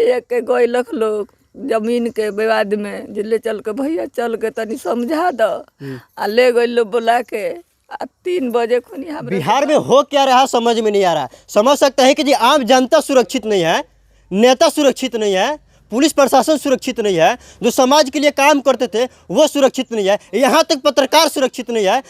ले के गइलक लोग जमीन के विवाद में जिले चल के भैया चल के तनी समझा दो आ ले गइल लोग बुला के 3 बजे खुनी हम बिहार में हो क्या रहा समझ में नहीं आ रहा। समझ सकते हैं कि जी आम जनता सुरक्षित नहीं है, नेता सुरक्षित नहीं है, पुलिस प्रशासन सुरक्षित नहीं है, जो समाज के लिए काम करते थे वो सुरक्षित नहीं है, यहाँ तक पत्रकार सुरक्षित नहीं है।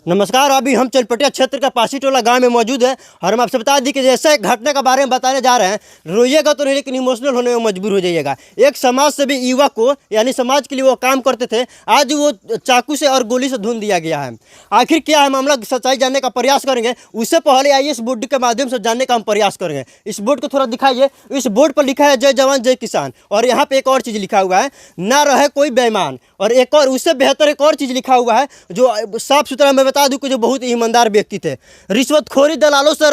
नमस्कार, अभी हम चनपटिया क्षेत्र का पासीटोला गांव में मौजूद है और हम आपसे बता दी कि जैसे घटना के बारे में बताने जा रहे हैं, रोइएगा तो नहीं लेकिन इमोशनल होने में मजबूर हो जाइएगा। एक समाज सेवी युवा को यानी समाज के लिए वो काम करते थे, आज वो चाकू से और गोली से धुन दिया गया है। आखिर क्या है मामला, सच्चाई जानने का प्रयास करेंगे। उससे पहले आइए इस बोर्ड के माध्यम से जानने का हम प्रयास करेंगे। इस बोर्ड को थोड़ा दिखाइए। इस बोर्ड पर लिखा है जय जवान जय किसान और यहाँ पे एक और चीज़ लिखा हुआ है, ना रहे कोई बेईमान। और एक और उससे बेहतर एक और चीज़ लिखा हुआ है जो साफ सुथरा मैं बता दूं कि जो बहुत ईमानदार व्यक्ति थे, रिश्वतखोरी दलालों से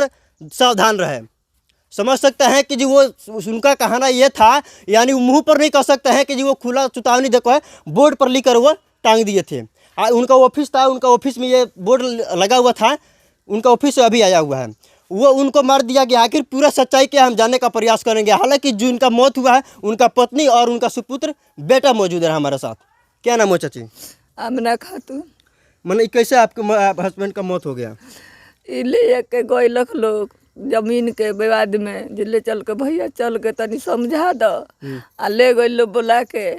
सावधान रहे। समझ सकते हैं कि जी वो उनका कहना ये था, यानी मुंह पर नहीं कह सकते हैं कि जी वो खुला चेतावनी देकर बोर्ड पर लिखकर वो टांग दिए थे। उनका ऑफिस था, उनका ऑफिस में ये बोर्ड लगा हुआ था, उनका ऑफिस से अभी आया हुआ है। वो उनको मार दिया गया। आखिर पूरा सच्चाई क्या हम जानने का प्रयास करेंगे। हालांकि जो उनका मौत हुआ है, उनका पत्नी और उनका सुपुत्र बेटा मौजूद है हमारे साथ। क्या नाम है चाची? आमना खातून। मैंने कैसे आपके हस्बैंड का मौत हो गया? ले के गइलक लोग जमीन के विवाद में जिले चल के भैया चल के तनी समझा दो आ ले गइल लोग बुला के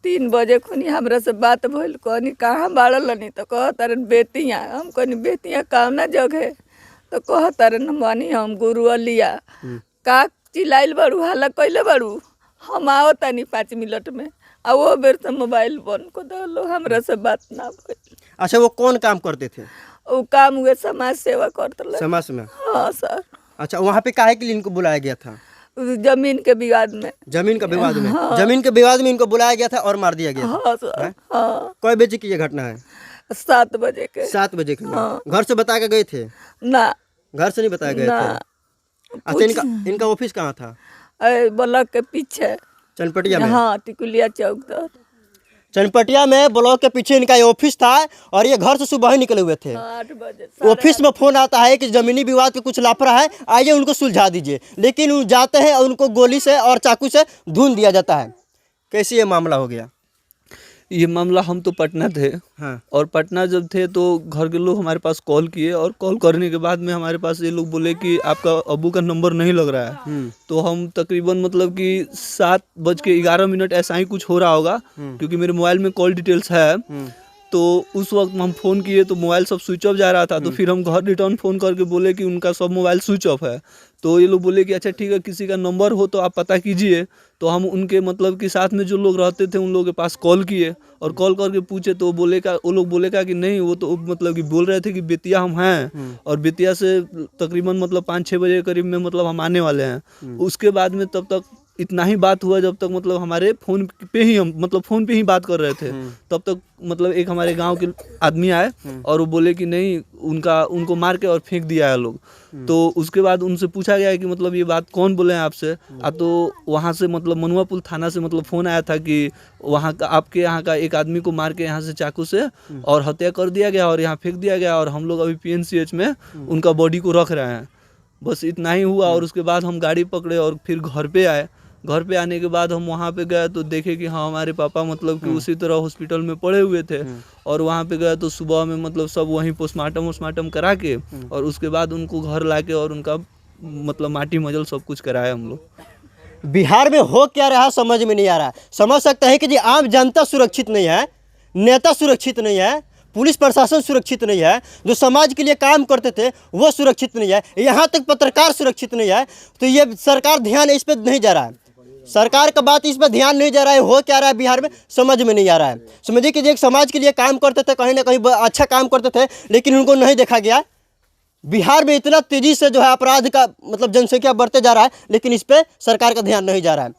3 बजे खुनी हमरा से बात भइल। कहनी कहाँ बाड़लनी तो कहतारे बेतिया। हम कहनी बेतिया कौना जगह तो कहतारे न मानी हम गुरु अलिया। का चिल्लाइल बाड़ू, हल्ला कैले बाड़ू, हम आओ तनी 5 मिनट में। आ वो बेर से मोबाइल बंद कर दो, हमरा से बात ना भइल। अच्छा, वो कौन काम करते थे? वो काम हुए समाज सेवा करते। समाज में? हाँ सर। अच्छा, वहाँ पे काहे के लिए इनको बुलाया गया था? जमीन के विवाद में। जमीन का विवाद में? हाँ। जमीन के विवाद में इनको बुलाया गया था और मार दिया गया था। हाँ सर। हाँ। कई बजे की ये घटना है? 7 बजे के। 7 बजे के? हाँ। घर से बता के गए थे? ना, घर से नहीं बताया गए थे? अच्छा, इनका ऑफिस कहाँ था? ब्लॉक के पीछे चनपटिया में? हाँ, टिकुलिया चौक दर। चनपटिया में ब्लॉक के पीछे इनका ऑफिस था और ये घर से सुबह ही निकले हुए थे। 8 बजे ऑफिस में फोन आता है कि जमीनी विवाद के कुछ लाफड़ा है, आइए उनको सुलझा दीजिए। लेकिन वो जाते हैं और उनको गोली से और चाकू से धुन दिया जाता है। कैसे ये मामला हो गया? ये मामला, हम तो पटना थे। हाँ। और पटना जब थे तो घर के लोग हमारे पास कॉल किए और कॉल करने के बाद में हमारे पास ये लोग बोले कि आपका अब्बू का नंबर नहीं लग रहा है। तो हम तकरीबन मतलब कि 7:11 ऐसा ही कुछ हो रहा होगा, क्योंकि मेरे मोबाइल में कॉल डिटेल्स है। तो उस वक्त हम फ़ोन किए तो मोबाइल सब स्विच ऑफ जा रहा था। तो फिर हम घर रिटर्न फ़ोन करके बोले कि उनका सब मोबाइल स्विच ऑफ है। तो ये लोग बोले कि अच्छा ठीक है, किसी का नंबर हो तो आप पता कीजिए। तो हम उनके मतलब कि साथ में जो लोग रहते थे उन लोगों के पास कॉल किए और कॉल करके पूछे तो वो लोग बोले कि नहीं, वो तो मतलब कि बोल रहे थे कि बेतिया हम हैं और बेतिया से तकरीबन मतलब 5-6 बजे करीब में मतलब हम आने वाले हैं। उसके बाद में तब तक इतना ही बात हुआ जब तक मतलब हमारे फ़ोन पे ही हम मतलब फ़ोन पे ही बात कर रहे थे। तब तक मतलब एक हमारे गांव के आदमी आए और वो बोले कि नहीं, उनको मार के और फेंक दिया है लोग। तो उसके बाद उनसे पूछा गया कि मतलब ये बात कौन बोले हैं आपसे। तो वहाँ से मतलब मनुआपुल थाना से मतलब फ़ोन आया था कि वहाँ का आपके यहाँ का एक आदमी को मार के यहाँ से चाकू से और हत्या कर दिया गया और यहाँ फेंक दिया गया और हम लोग अभी PNCH में उनका बॉडी को रख रहे हैं। बस इतना ही हुआ। और उसके बाद हम गाड़ी पकड़े और फिर घर पे आए। घर पे आने के बाद हम वहाँ पे गए तो देखे कि हाँ, हमारे पापा मतलब कि उसी तरह हॉस्पिटल में पड़े हुए थे। और वहाँ पे गए तो सुबह में मतलब सब वहीं पोस्टमार्टम करा के और उसके बाद उनको घर लाके और उनका मतलब माटी मजल सब कुछ कराया हम लोग। बिहार में हो क्या रहा समझ में नहीं आ रहा। समझ सकते हैं कि जी आम जनता सुरक्षित नहीं है, नेता सुरक्षित नहीं है, पुलिस प्रशासन सुरक्षित नहीं है, जो समाज के लिए काम करते थे वो सुरक्षित नहीं है, यहाँ तक पत्रकार सुरक्षित नहीं है। तो ये सरकार ध्यान इस पर नहीं जा रहा है। सरकार का बात इस पर ध्यान नहीं जा रहा है। हो क्या रहा है बिहार में समझ में नहीं आ रहा है। समझिए कि एक समाज के लिए काम करते थे, कहीं ना कहीं अच्छा काम करते थे, लेकिन उनको नहीं देखा गया। बिहार में इतना तेजी से जो है अपराध का मतलब जनसंख्या बढ़ते जा रहा है, लेकिन इस पर सरकार का ध्यान नहीं जा रहा है।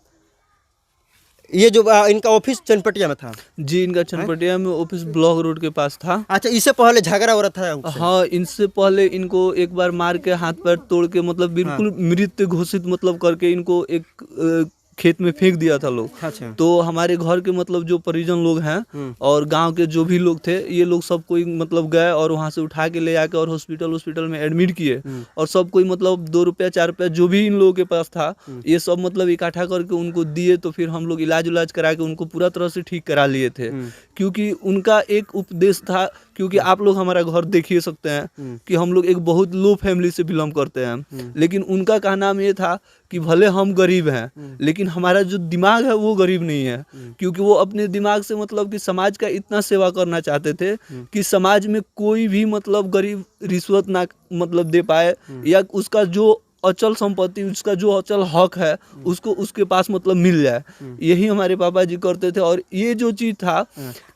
ये जो इनका ऑफिस चनपटिया में था? जी, इनका चनपटिया में ऑफिस ब्लॉक रोड के पास था। अच्छा, इससे पहले झगड़ा हो रहा था? हाँ, इनसे पहले इनको एक बार मार के हाथ पैर तोड़ के मतलब बिल्कुल मृत घोषित मतलब करके इनको एक खेत में फेंक दिया था लोग। अच्छा। तो हमारे घर के मतलब जो परिजन लोग हैं और गांव के जो भी लोग थे, ये लोग सब कोई मतलब गए और वहां से उठा के ले आके और हॉस्पिटल में एडमिट किए। और सब कोई मतलब 2 रुपया 4 रुपया जो भी इन लोगों के पास था, ये सब मतलब इकट्ठा करके उनको दिए। तो फिर हम लोग इलाज करा के उनको पूरा तरह से ठीक करा लिए थे, क्योंकि उनका एक उपदेश था। क्योंकि आप लोग हमारा घर देखिए सकते हैं कि हम लोग एक बहुत लो फैमिली से बिलोंग करते हैं, लेकिन उनका कहना ये था कि भले हम गरीब हैं, लेकिन हमारा जो दिमाग है वो गरीब नहीं है। क्योंकि वो अपने दिमाग से मतलब कि समाज का इतना सेवा करना चाहते थे कि समाज में कोई भी मतलब गरीब रिश्वत ना मतलब दे पाए, या उसका जो अचल संपत्ति, उसका जो अचल हक है, उसको उसके पास मतलब मिल जाए। यही हमारे पापा जी करते थे। और ये जो चीज था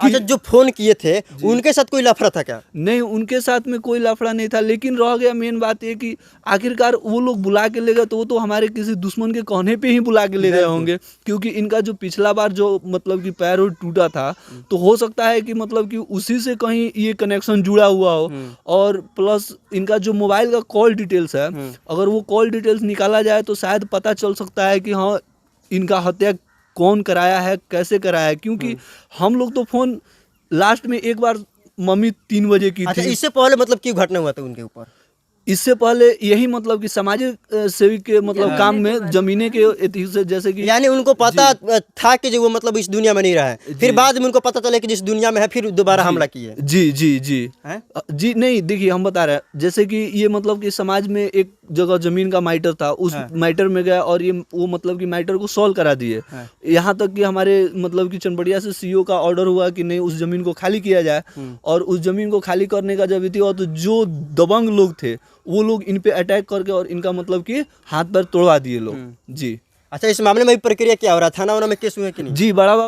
अच्छा, जो फोन किए थे उनके साथ कोई लफड़ा था क्या? नहीं, उनके साथ में कोई लफड़ा नहीं था, लेकिन रह गया मेन बात ये कि आखिरकार वो लोग बुला के ले गए, तो वो तो हमारे किसी दुश्मन के कहने पे ही बुला के ले गए होंगे। क्योंकि इनका जो पिछला बार जो मतलब कि पैर और टूटा था, तो हो सकता है कि मतलब कि उसी से कहीं ये कनेक्शन जुड़ा हुआ हो। और प्लस इनका जो मोबाइल का कॉल डिटेल्स है, अगर वो कॉल डिटेल्स निकाला जाए तो शायद पता चल सकता है कि हाँ, इनका हत्या कौन कराया है, कैसे कराया है। क्योंकि हम लोग तो फोन लास्ट में एक बार मम्मी 3 बजे की अच्छा, थी। इससे पहले मतलब क्यों घटना हुआ था उनके ऊपर? इससे पहले यही मतलब कि सामाजिक सेवी के मतलब काम में जमीने के एथी से, जैसे कि यानी उनको पता था कि जो वो मतलब इस दुनिया में नहीं रहा है, फिर बाद में उनको पता चला कि जिस दुनिया में है फिर दोबारा हमला किए। जी जी जी हैं? जी नहीं, देखिए हम बता रहे हैं, जैसे कि ये मतलब कि समाज में एक जगह जमीन का मैटर था, उस मैटर में गया और ये वो मतलब कि मैटर को सॉल्व करा दिए। यहाँ तक कि हमारे मतलब कि चनपटिया से सीओ का ऑर्डर हुआ कि नहीं, उस जमीन को खाली किया जाए। और उस जमीन को खाली करने का जब हुआ, तो जो दबंग लोग थे वो लोग इन पे अटैक करके और इनका मतलब कि हाथ पैर तोड़वा दिए लोग। जी। अच्छा, इस मामले में भी प्रक्रिया क्या हो रहा है? थाना वाना में केस हुए कि नहीं? जी, बड़ा